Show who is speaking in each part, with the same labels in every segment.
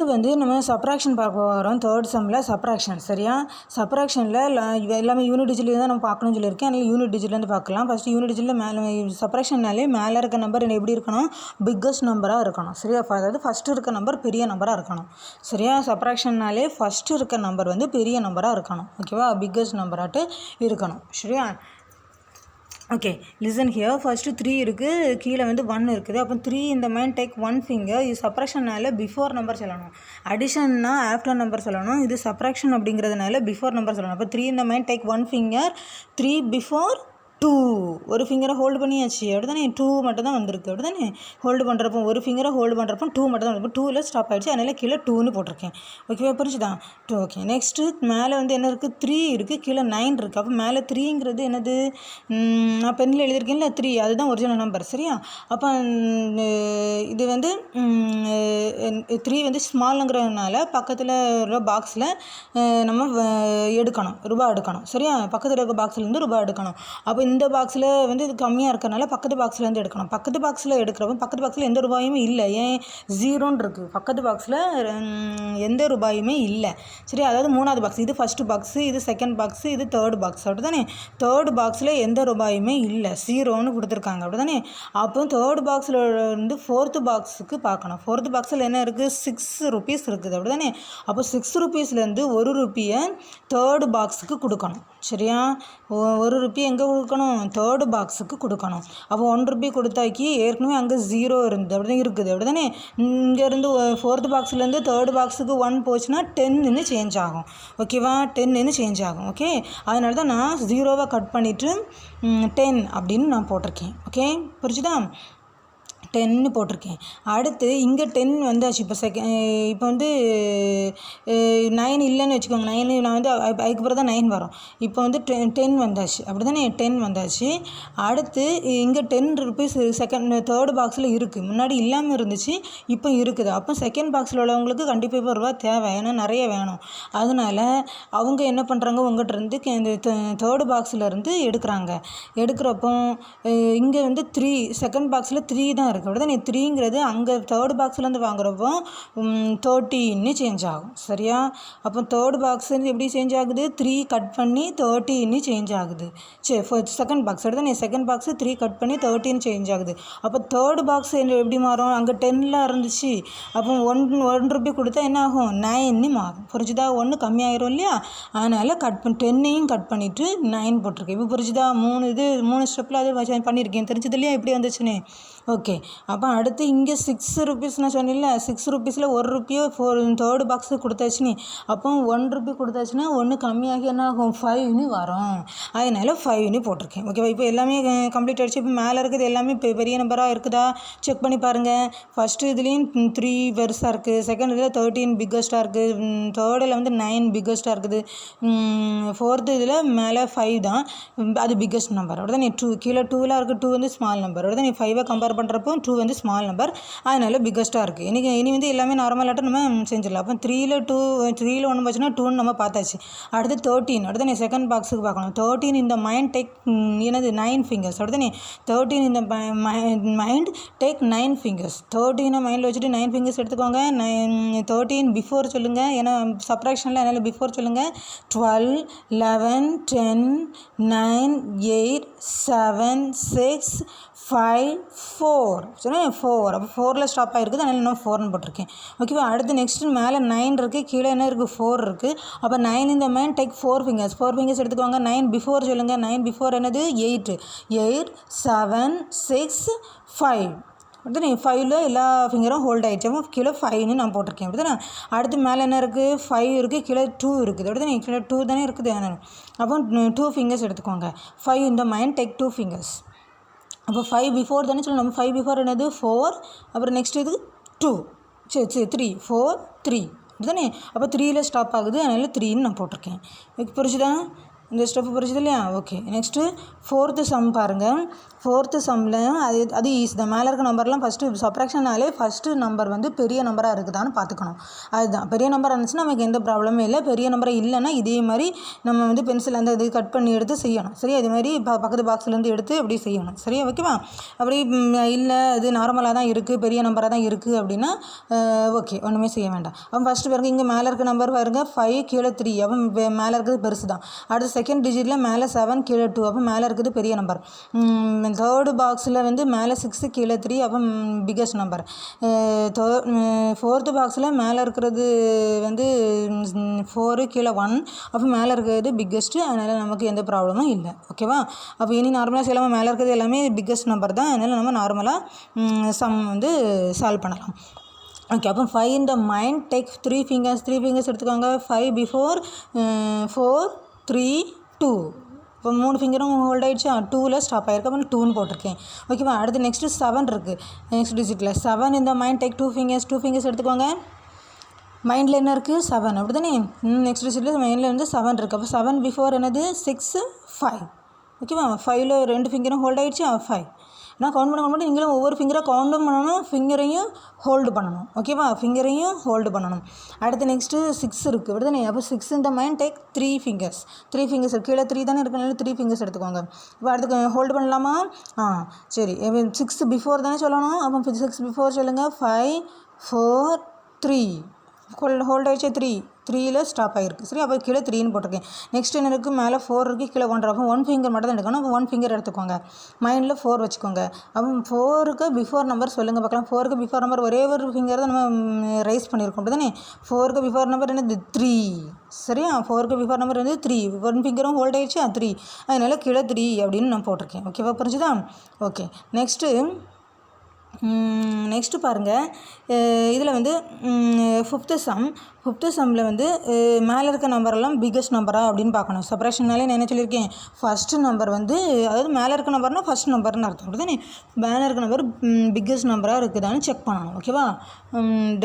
Speaker 1: அடுத்து வந்து நம்ம சப்ராக்ஷன் பார்க்க போகிறோம். தேர்ட் சம்மில் சப்ராக்ஷன். சரியா? சப்ராக்ஷனில் எல்லாமே யூனிட் டிஜிட்லேயே தான் நம்ம பார்க்கணும்னு சொல்லியிருக்கேன். அதனால் யூனிட் டிஜிட்லேருந்து பார்க்கலாம். ஃபஸ்ட்டு யூனிட் டிஜிட்டில் மேலே சப்ராக்ஷன்னாலே மேலே இருக்க நம்பர் எப்படி இருக்கணும்? பிக்கஸ்ட் நம்பராக இருக்கணும். சரியா? அதாவது ஃபஸ்ட்டு இருக்க நம்பர் பெரிய நம்பராக இருக்கணும். சரியா? சப்ராக்ஷன்னாலே ஃபஸ்ட்டு இருக்க நம்பர் வந்து பெரிய நம்பராக இருக்கணும். ஓகேவா? பிக்கஸ்ட் நம்பராட்டு இருக்கணும். சரியா? Okay, listen here. ஃபஸ்ட்டு 3 இருக்குது, கீழே வந்து 1 இருக்குது. அப்போ 3 இந்த மைண்ட் டேக் 1 ஃபிங்கர். இது சப்ராக்ஷன்னால பிஃபோர் நம்பர் சொல்லணும். அடிஷன்னா ஆஃப்டர் நம்பர் சொல்லணும். இது சப்ராக்ஷன் அப்படிங்கிறதுனால பிஃபோர் நம்பர் சொல்லணும். அப்போ 3 இந்த மைண்ட் டேக் 1 ஃபிங்கர், 3 பிஃபோர் 2. ஒரு ஃபிங்கரை ஹோல்டு பண்ணியாச்சு. அப்படி தானே 2 மட்டும் தான் வந்திருக்கு. அப்படி தானே ஹோல்டு பண்ணுறப்போ ஒரு ஃபிங்கரை ஹோல்டு பண்ணுறப்போ 2 மட்டும் தான் வந்திருக்கு. 2ல் ஸ்டாப் ஆகிடுச்சு. அதனால் கீழே 2ன்னு போட்டிருக்கேன். ஓகேவா? புரிஞ்சுதான்? 2. ஓகே, நெக்ஸ்ட்டு மேலே வந்து என்ன இருக்குது? 3 இருக்குது, கீழே 9 இருக்குது. அப்போ மேலே 3ங்கிறது என்னது? நான் பெண்ணில் எழுதியிருக்கேன்ல 3, அதுதான் ஒரிஜினல் நம்பர். சரியா? அப்போ இது வந்து 3 வந்து ஸ்மாலுங்கிறதுனால பக்கத்தில் உள்ள பாக்ஸில் நம்ம எடுக்கணும், ரூபா எடுக்கணும். சரியா? பக்கத்தில் இருக்க பாக்ஸ்லேருந்து ரூபா எடுக்கணும். அப்போ இந்த பாக்ஸில் வந்து இது கம்மியாக இருக்கிறனால பக்கத்து பாக்ஸ்லேருந்து எடுக்கணும். பக்கத்து பாக்ஸில் எடுக்கிறப்போ பக்கத்து பாக்ஸில் எந்த ரூபாயுமே இல்லை. ஏன்? 0ன்னு இருக்குது. பக்கத்து பாக்ஸில் எந்த ரூபாயுமே இல்லை. சரி, அதாவது 3வது பாக்ஸ். இது ஃபஸ்ட்டு பாக்ஸு, இது செகண்ட் பாக்ஸு, இது தேர்ட் பாக்ஸ். அப்படி தானே? தேர்ட் பாக்ஸில் எந்த ரூபாயுமே இல்லை, 0ன்னு கொடுத்துருக்காங்க. அப்படி தானே? அப்போ தேர்ட் பாக்ஸில் இருந்து ஃபோர்த்து பாக்ஸுக்கு பார்க்கணும். ஃபோர்த்து பாக்ஸில் என்ன இருக்குது? 6 rupees இருக்குது. அப்படி தானே? அப்போ 6 rupeesலேருந்து 1 ரூபியை தேர்டு பாக்ஸுக்கு கொடுக்கணும். சரியா? 1 ரூபி எங்கே கொடுக்கணும்? தேர்டு பாக்ஸுக்கு கொடுக்கணும். அப்போ 1 ரூபி கொடுத்தாக்கி ஏற்கனவே அங்கே 0 இருந்து அப்படி தான் இருக்குது. அப்படி தானே? இங்கேருந்து ஃபோர்த்து பாக்ஸ்லேருந்து தேர்டு பாக்ஸுக்கு 1 போச்சுன்னா 10ன்னு சேஞ்ச் ஆகும். ஓகேவா? 10ன்னு சேஞ்ச் ஆகும். ஓகே, அதனால தான் நான் 0வை கட் பண்ணிவிட்டு 10 அப்படின்னு நான் போட்டிருக்கேன். ஓகே, புரிஞ்சுதா? 10ன்னு போட்டிருக்கேன். அடுத்து இங்கே 10 வந்தாச்சு. இப்போ வந்து 9 இல்லைன்னு வச்சுக்கோங்க. 9 நான் வந்து அதுக்கப்புறம் தான் 9 வரும். இப்போ வந்து 10 வந்தாச்சு. அப்படி தானே? 10 வந்தாச்சு. அடுத்து இங்கே 10 rupees தேர்டு பாக்ஸில் இருக்குது. முன்னாடி இல்லாமல் இருந்துச்சு, இப்போ இருக்குது. அப்போ செகண்ட் பாக்ஸில் உள்ளவங்களுக்கு கண்டிப்பாக இப்போ ரூபா தேவை, ஏன்னா நிறைய வேணும். அதனால அவங்க என்ன பண்ணுறாங்க? உங்கள்கிட்ட இருந்து இந்த தேர்டு பாக்ஸில் இருந்து எடுக்கிறாங்க. எடுக்கிறப்போ இங்கே வந்து 3, செகண்ட் பாக்ஸில் 3 தான் இருக்குது. அப்படி தான் 3ங்கிறது அங்கே தேர்டு பாக்ஸ்லேருந்து வாங்குறப்போ 13ன்னு சேஞ்ச் ஆகும். சரியா? அப்போ தேர்டு பாக்ஸ் எப்படி சேஞ்ச் ஆகுது? 3 கட் பண்ணி 13ன்னு சேஞ்ச் ஆகுது. சரி, செகண்ட் பாக்ஸ் அப்படி தான் செகண்ட் பாக்ஸ் 3 கட் பண்ணி 13 சேஞ்ச் ஆகுது. அப்போ தேர்டு பாக்ஸ் எப்படி மாறும்? அங்கே 10ல் இருந்துச்சு. அப்போ 1 ரூபி கொடுத்தா என்ன ஆகும்? 9ன்னு மாறும். புரிஞ்சுதா? 1 கம்மியாயிரும் இல்லையா? அதனால் 10னையும் கட் பண்ணிவிட்டு 9 போட்டிருக்கேன். இப்போ புரிஞ்சுதா? 3 ஸ்டெப்பில் அது பண்ணியிருக்கேன். தெரிஞ்சது இல்லையா எப்படி வந்துச்சுன்னு? ஓகே, அப்போ அடுத்து இங்கே 6 rupees நான் சொன்னேன்ல, 6 rupeesல 1 ரூபியோ தேர்டு பாக்ஸுக்கு கொடுத்தாச்சுன்னு. அப்போ 1 ரூபி கொடுத்தாச்சுன்னா 1 கம்மியாகி என்ன ஆகும்? 5ன்னு வரும். அதனால் 5ன்னு போட்டிருக்கேன். ஓகேவா? இப்போ எல்லாமே கம்ப்ளீட் ஆகிடுச்சு. இப்போ மேலே இருக்கிறது எல்லாமே பெரிய நம்பராக இருக்குதா செக் பண்ணி பாருங்கள். ஃபஸ்ட்டு இதுலேயும் 3 பெருசாக இருக்குது, செகண்ட் இதில் 13 பிக்கஸ்ட்டாக இருக்குது, தேர்டில் வந்து 9 பிக்கஸ்ட்டாக இருக்குது, ஃபோர்த்து இதில் மேலே 5 தான் அது பிக்கஸ்ட் நம்பர். அப்படி தான் 2 கீழே 2லாம் இருக்குது. 2 வந்து ஸ்மால் நம்பர். அப்படி தான் 5 கம்பேர் பண்ணுறப்போ 2 வந்து ஸ்மால் நம்பர், அதனால் பிக்கஸ்ட்டாக இருக்குது. இனி வந்து எல்லாமே நார்மலாகிட்ட நம்ம செஞ்சிடலாம். அப்போ 3ல் 1 போச்சுன்னா 2ன்னு நம்ம பார்த்தாச்சு. அடுத்து 13. அடுத்து நீ செகண்ட் பாக்ஸுக்கு பார்க்கணும். 13 இந்த மைண்ட் டேக் என்னது? 9 fingers. அடுத்து நீ 13 இந்த மைண்ட் டேக் 9 fingers. 13 மைண்டில் வச்சுட்டு 9 fingers எடுத்துக்கோங்க. 13 பிஃபோர் சொல்லுங்கள், ஏன்னா சப்ராக்ஷனில் அதனால் பிஃபோர் சொல்லுங்கள். 12, 11, 10, 9, 8, 7, 6, 5, 4. சொன்னால் 4. அப்போ 4ல் ஸ்டாப் ஆகிருக்குது, அதனால் இன்னும் 4ன்னு போட்டிருக்கேன். ஓகேவா? அடுத்து நெக்ஸ்ட்டு மேலே 9 இருக்குது, கீழே என்ன இருக்குது? 4 இருக்குது. அப்போ 9 இந்த மைண்ட் டேக் 4 fingers. 4 fingers எடுத்துக்கோங்க. 9 பிஃபோர் சொல்லுங்கள். 9 பிஃபோர் என்னது? 8. 8, 7, 6, 5. அடுத்து 5ல் எல்லா ஃபிங்கரும் ஹோல்ட் ஆகிடுச்சு. அப்போ கீழே 5ன்னு நான் போட்டிருக்கேன். அப்படி தானே? அடுத்து மேலே என்ன இருக்குது? 5 இருக்குது, கீழே 2 இருக்குது. அப்படி தானே? கீழே 2 தானே இருக்குது. அப்போ 2 fingers எடுத்துக்கோங்க. 5 இந்த மைண்ட் டேக் 2 fingers. அப்போ 5 பிஃபோர் தானே சொல்லணும். நம்ம 5 பிஃபோர் என்னது? 4. அப்புறம் நெக்ஸ்ட் இது 2. சரி 3, 4, 3 அப்படி தானே? அப்போ 3ல் ஸ்டாப் ஆகுது, அதனால் 3ன்னு நான் போட்டிருக்கேன். புரிஞ்சுதா? இந்த ஸ்டெப் புரிஞ்சுது இல்லையா? ஓகே. நெக்ஸ்ட்டு 4th சம் பாருங்கள். 4th சம்மில் அது ஈஸி தான். மேலே இருக்க நம்பர்லாம் ஃபஸ்ட்டு சப்ராக்ஷன்னாலே ஃபஸ்ட்டு நம்பர் வந்து பெரிய நம்பராக இருக்குதான்னு பார்த்துக்கணும். அதுதான் பெரிய நம்பராக இருந்துச்சுன்னா நமக்கு எந்த ப்ராப்ளமும் இல்லை. பெரிய நம்பராக இல்லைன்னா இதே மாதிரி நம்ம வந்து பென்சில் அந்த இது கட் பண்ணி எடுத்து செய்யணும். சரியா? இது மாதிரி பக்கத்து பாக்ஸ்லேருந்து எடுத்து அப்படி செய்யணும். சரியா? ஓகேவா? அப்படி இல்லை இது நார்மலாக தான் இருக்குது, பெரிய நம்பராக தான் இருக்குது அப்படின்னா ஓகே, ஒன்றுமே செய்ய வேண்டாம். அவன் ஃபஸ்ட்டு பாருங்க, இங்கே மேலே இருக்க நம்பர் பாருங்க 5 கீழே 3. அவன் மேலே இருக்கிறது பெருசு தான். அடுத்து செகண்ட் டிஜிட்டில் மேலே 7 கீழே 2. அப்போ மேலே இருக்குது பெரிய நம்பர். தேர்டு பாக்ஸில் வந்து மேலே 6 கீழே 3. அப்போ பிக்கஸ்ட் நம்பர். ஃபோர்த்து பாக்ஸில் மேலே இருக்கிறது வந்து 4 கீழே 1. அப்போ மேலே இருக்கிறது பிக்கஸ்ட்டு. அதனால் நமக்கு எந்த ப்ராப்ளமும் இல்லை. ஓகேவா? அப்போ இனி நார்மலாக செய்யலாமல் மேலே இருக்கிறது எல்லாமே பிக்கஸ்ட் நம்பர் தான். அதனால் நம்ம நார்மலாக சம் வந்து சால்வ் பண்ணலாம். ஓகே. அப்போ 5 in the mind take 3 fingers. 3 fingers எடுத்துக்கோங்க. 5 before 4 3 2. இப்போ 3 ஃபிங்கரும் ஹோல்ட் ஆகிடுச்சா? 2ல் ஸ்டாப் ஆகிருக்கு. அப்போ 2ன்னு போட்டிருக்கேன். ஓகேவா? அடுத்து நெக்ஸ்ட்டு 7 இருக்குது. நெக்ஸ்ட் டிஜிட்டில் 7 in the mind take 2 fingers. 2 fingers எடுத்துக்கோங்க. மைண்டில் என்ன இருக்குது? 7. அப்படி தானே? நெக்ஸ்ட் டிஜிட்டில் மைண்டில் வந்து 7 இருக்குது. அப்போ 7 பிஃபோர் என்னது? 6 5. ஓகேவா? 5ல் 2 ஃபிங்கரும் ஹோல்ட் ஆகிடுச்சு. 5. நான் கவுண்ட் பண்ண நீங்களும் ஒவ்வொரு ஃபிங்கராக கவுண்டும் பண்ணணும், ஃபிங்கரையும் ஹோல்டு பண்ணணும். ஓகேவா? ஃபிங்கரையும் ஹோல்டு பண்ணணும். அடுத்து நெக்ஸ்ட்டு 6 இருக்குது. அப்படி தானே? அப்போ 6 in the mind take 3 fingers. 3 fingers கீழே 3 தானே இருக்கனால 3 fingers எடுத்துக்கோங்க. இப்போ அடுத்து ஹோல்டு பண்ணலாமா? சரி. 6 பிஃபோர் தானே சொல்லணும். அப்போ 6 பிஃபோர் சொல்லுங்கள். 5 4 3. ஹோல்ட் ஆகிடுச்சு. 3ல் ஸ்டாப் ஆகிருக்கு. சரி. அப்போ கீழே 3ன்னு போட்டிருக்கேன். நெக்ஸ்ட் என்ன இருக்குது? மேலே 4 இருக்குது, கீழே 1 இருக்கும். 1 ஃபிங்கர் மட்டும் தான் எடுக்கணும். அப்போ 1 ஃபிங்கர் எடுத்துக்கோங்க. மைண்டில் 4 வச்சுக்கோங்க. அப்போ 4க்கு பிஃபோர் நம்பர் சொல்லுங்கள் பார்க்கலாம். 4க்கு பிஃபோர் நம்பர் ஒரே ஒரு ஃபிங்கர் தான் நம்ம ரைஸ் பண்ணியிருக்கோம். அப்படி தானே? 4க்கு பிஃபோர் நம்பர் என்னது? 3. சரியா? 4க்கு பிஃபோர் நம்பர் வந்து 3. 1 ஃபிங்கரும் ஹோல்ட் ஆகிடுச்சு. 3. அதனால் கீழே 3 அப்படின்னு நான் போட்டிருக்கேன். ஓகேவா? புரிஞ்சுதா? ஓகே. நெக்ஸ்ட்டு பாருங்கள். இதில் வந்து 5th சம்மில் வந்து மேலே இருக்க நம்பரெல்லாம் பிக்கஸ்ட் நம்பரா அப்படின்னு பார்க்கணும். சப்ராக்ஷன்னாலே நான் என்ன சொல்லியிருக்கேன்? ஃபஸ்ட்டு நம்பர் வந்து அதாவது மேலே இருக்க நம்பர்னால் ஃபஸ்ட் நம்பர்னு அர்த்தம். அப்படி தானே? மேலே இருக்க நம்பர் பிக்கஸ்ட் நம்பராக இருக்குதான்னு செக் பண்ணணும். ஓகேவா?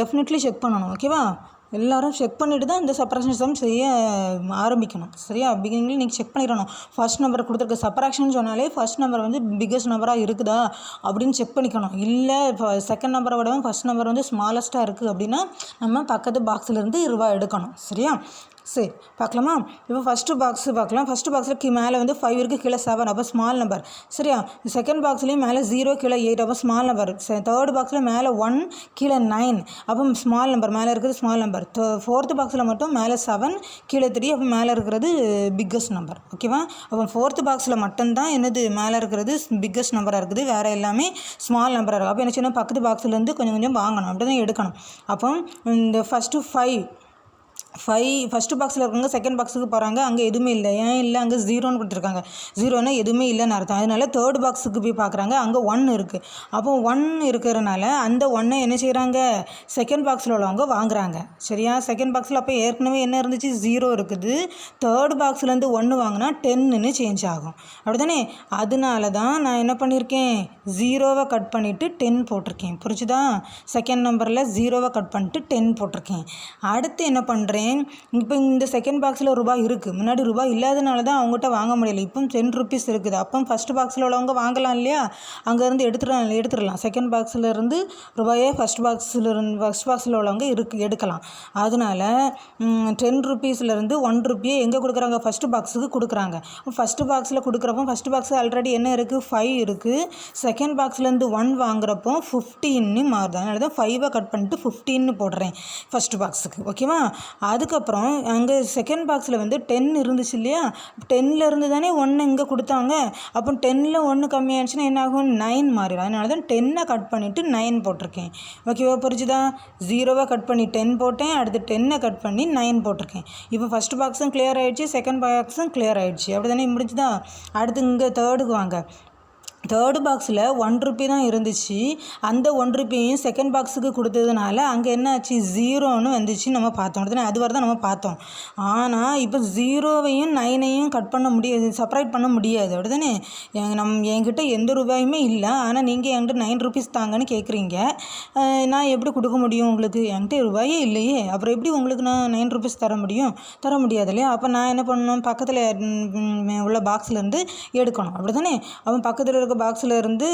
Speaker 1: டெஃபினெட்லி செக் பண்ணணும். ஓகேவா? எல்லோரும் செக் பண்ணிவிட்டு தான் இந்த சப்ராக்ஷன் சம் செய்ய ஆரம்பிக்கணும். சரியா? பிகினிங்கில் நீங்கள் செக் பண்ணிடணும். ஃபஸ்ட் நம்பர் கொடுத்துருக்க சப்ராக்ஷன் சொன்னாலே ஃபஸ்ட் நம்பர் வந்து பிக்கஸ்ட் நம்பராக இருக்குதா அப்படின்னு செக் பண்ணிக்கணும். இல்லை இப்போ செகண்ட் நம்பரை விடவும் ஃபஸ்ட் நம்பர் வந்து ஸ்மாலஸ்ட்டாக இருக்குது அப்படின்னா நம்ம பக்கத்து பாக்ஸிலேருந்து ரூபா எடுக்கணும். சரியா? சரி, பார்க்கலாமா? இப்போ ஃபஸ்ட்டு பாக்ஸு பார்க்கலாம். ஃபஸ்ட்டு பாக்ஸில் மேலே வந்து 5 இருக்குது, கீழே 7. அப்போ ஸ்மால் நம்பர். சரியா? செகண்ட் பாக்ஸ்லேயும் மேலே 0 கீழே 8. அப்போ ஸ்மால் நம்பர். தேர்டு பாக்ஸில் மேலே 1 கீழே 9. அப்போ ஸ்மால் நம்பர். மேலே இருக்கிறது ஸ்மால் நம்பர். ஃபோர்த்து பாக்ஸில் மட்டும் மேலே 7 கீழே 3. அப்போ மேலே இருக்கிறது பிக்கஸ்ட் நம்பர். ஓகேவா? அப்போ ஃபோர்த்து பாக்ஸில் மட்டும்தான் என்னது மேலே இருக்கிறது பிக்கஸ்ட் நம்பராக இருக்குது. வேறு எல்லாமே ஸ்மால் நம்பராக இருக்குது. அப்போ என்ன செய்யணும்? பக்கத்து பாக்ஸ்லேருந்து கொஞ்சம் கொஞ்சம் வாங்கணும். அப்படி தான் எடுக்கணும். அப்போ இந்த ஃபஸ்ட்டு 5 ஃபஸ்ட்டு பாக்ஸில் இருக்கவங்க செகண்ட் பாக்ஸுக்கு போகிறாங்க. அங்கே எதுவுமே இல்லை. ஏன் இல்லை? அங்கே 0ன்னு கொடுத்துருக்காங்க. 0ன்னா எதுவுமே இல்லைன்னு அர்த்தம். அதனால தேர்ட் பாக்ஸுக்கு போய் பார்க்குறாங்க. அங்கே 1 இருக்குது. அப்போ 1 இருக்கிறனால அந்த 1 என்ன செய்கிறாங்க? செகண்ட் பாக்ஸில் உள்ளவங்க வாங்குறாங்க. சரியா? செகண்ட் பாக்ஸில் அப்போ ஏற்கனவே என்ன இருந்துச்சு? 0 இருக்குது. தேர்ட் பாக்ஸ்லேருந்து 1 வாங்கினா 10ன்னு சேஞ்ச் ஆகும். அப்படி தானே? அதனால தான் நான் என்ன பண்ணியிருக்கேன்? 0வை கட் பண்ணிவிட்டு 10 போட்டிருக்கேன். புரிஞ்சுதா? செகண்ட் நம்பரில் 0வை கட் பண்ணிட்டு 10 போட்டிருக்கேன். அடுத்து என்ன பண்ணுறேன்? இப்போ இந்த செகண்ட் பாக்ஸில் ரூபாய் இருக்குது. முன்னாடி ரூபாய் இல்லாதனால தான் அவங்ககிட்ட வாங்க முடியலை. இப்போ 10 rupees இருக்குது. அப்போ ஃபஸ்ட்டு பாக்ஸில் உள்ளவங்க வாங்கலாம் இல்லையா? அங்கேருந்து எடுத்துடலாம். செகண்ட் பாக்ஸில் இருந்து ரூபாயே ஃபஸ்ட் பாக்ஸில் உள்ளவங்க எடுக்கலாம். அதனால் 10 rupeesலேருந்து 1 rupee எங்கே கொடுக்குறாங்க? ஃபஸ்ட்டு பாக்ஸுக்கு கொடுக்குறாங்க. ஃபஸ்ட்டு பாக்ஸில் கொடுக்குறப்போ ஃபஸ்ட்டு பாக்ஸ் ஆல்ரெடி என்ன இருக்குது? 5 இருக்குது. செகண்ட் பாக்ஸ்லேருந்து 1 வாங்குறப்போ 15ன்னு மாறுது. அதனால தான் 5வை கட் பண்ணிட்டு 15ன்னு போடுறேன் ஃபஸ்ட்டு பாக்ஸுக்கு. ஓகேவா? அதுக்கப்புறம் அங்கே செகண்ட் பாக்ஸில் வந்து 10 இருந்துச்சு இல்லையா? 10லேருந்து தானே 1 இங்கே கொடுத்தாங்க. அப்போ 10ல் 1 கம்மியாகிடுச்சுன்னா என்ன ஆகும்? 9 மாறிடும். அதனால தான் 10னை கட் பண்ணிவிட்டு 9 போட்டிருக்கேன். ஓகேவா? புரிஞ்சுதா? 0வை கட் பண்ணி 10 போட்டேன். அடுத்து 10னை கட் பண்ணி 9 போட்டிருக்கேன். இப்போ ஃபஸ்ட்டு பாக்ஸும் கிளியர் ஆகிடுச்சு, செகண்ட் பாக்ஸும் கிளியர் ஆகிடுச்சு. அப்படி தானே முடிஞ்சுதா? அடுத்து இங்கே தேர்டுக்கு வாங்க. தேர்டு பாக்ஸில் 1 ரூபி தான் இருந்துச்சு. அந்த 1 ரூபியையும் செகண்ட் பாக்ஸுக்கு கொடுத்ததுனால அங்கே என்ன ஆச்சு, 0ன்னு வந்துச்சு. நம்ம பார்த்தோம் அப்படிதானே, அது வரை தான் நம்ம பார்த்தோம். ஆனால் இப்போ 0வையும் 9ஐயும் கட் பண்ண முடியாது, செப்பரேட் பண்ண முடியாது அப்படிதானே. என்கிட்ட எந்த ரூபாயுமே இல்லை, ஆனால் நீங்கள் என்கிட்ட 9 ருபீஸ் தாங்கன்னு கேட்குறீங்க. நான் எப்படி கொடுக்க முடியும் உங்களுக்கு? என்கிட்ட ரூபாயே இல்லையே, அப்புறம் எப்படி உங்களுக்கு நான் 9 ருபீஸ் தர முடியும்? தர முடியாது இல்லையா. அப்போ நான் என்ன பண்ணணும், பக்கத்தில் உள்ள பாக்ஸ்லேருந்து எடுக்கணும் அப்படிதானே. அவன் பக்கத்தில் இருக்க பாக்ஸில் இருந்து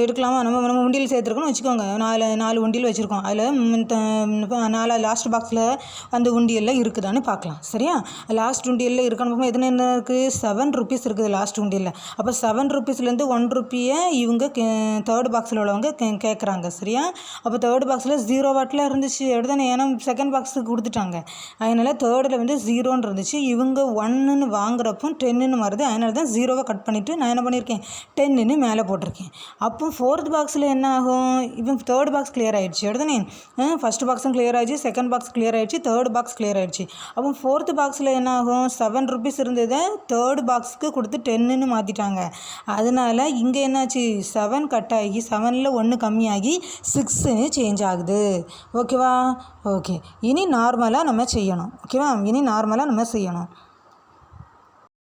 Speaker 1: எடுக்கலாமா? நம்ம உண்டியல் சேர்த்துருக்கோன்னு வச்சுக்கோங்க. 4 உண்டியல் வச்சுருக்கோம். அதில் 4 லாஸ்ட் பாக்ஸில் அந்த உண்டியலில் இருக்குதான்னு பார்க்கலாம். சரியா? லாஸ்ட் உண்டியலில் இருக்கான்னு பார்க்கும்போது எத்தனை என்ன இருக்குது, 7 ருபீஸ் இருக்குது லாஸ்ட் உண்டியலில். அப்போ 7 ருபீஸ்லேருந்து 1 ருபியை இவங்க தேர்டு பாக்ஸில் உள்ளவங்க கேட்குறாங்க. சரியா? அப்போ தேர்டு பாக்ஸில் 0 வாட்டில் இருந்துச்சு அப்படிதானே, ஏன்னா செகண்ட் பாக்ஸுக்கு கொடுத்துட்டாங்க. அதனால் தேர்டில் வந்து 0ன்னு இருந்துச்சு. இவங்க 1ன்னு வாங்குறப்போ 10ன்னு வருது. அதனால தான் 0வை கட் பண்ணிவிட்டு நான் என்ன பண்ணியிருக்கேன், 10ன்னு மேலே போட்டிருக்கேன். அப்போ ஃபோர்த் பாக்ஸில் என்ன ஆகும், இப்போ தேர்ட் பாக்ஸ் கிளியர் ஆகிடுச்சு அப்படிதானே. ஃபஸ்ட் பாக்ஸும் கிளியர் ஆகிடுச்சு, செகண்ட் பாக்ஸ் கிளியர் ஆகிடுச்சு, தேர்ட் பாக்ஸ் கிளியர் ஆகிடுச்சு. அப்போ ஃபோர்த் பாக்ஸில் என்ன ஆகும், 7 ருபீஸ் இருந்ததை தேர்டு பாக்ஸுக்கு கொடுத்து 10ன்னு மாற்றிட்டாங்க. அதனால இங்கே என்னாச்சு, 7 கட் ஆகி 7ல் 1 கம்மியாகி 6ன்னு சேஞ்ச் ஆகுது. ஓகேவா? ஓகே, இனி நார்மலாக நம்ம செய்யணும். ஓகேவா? இனி நார்மலாக நம்ம செய்யணும்.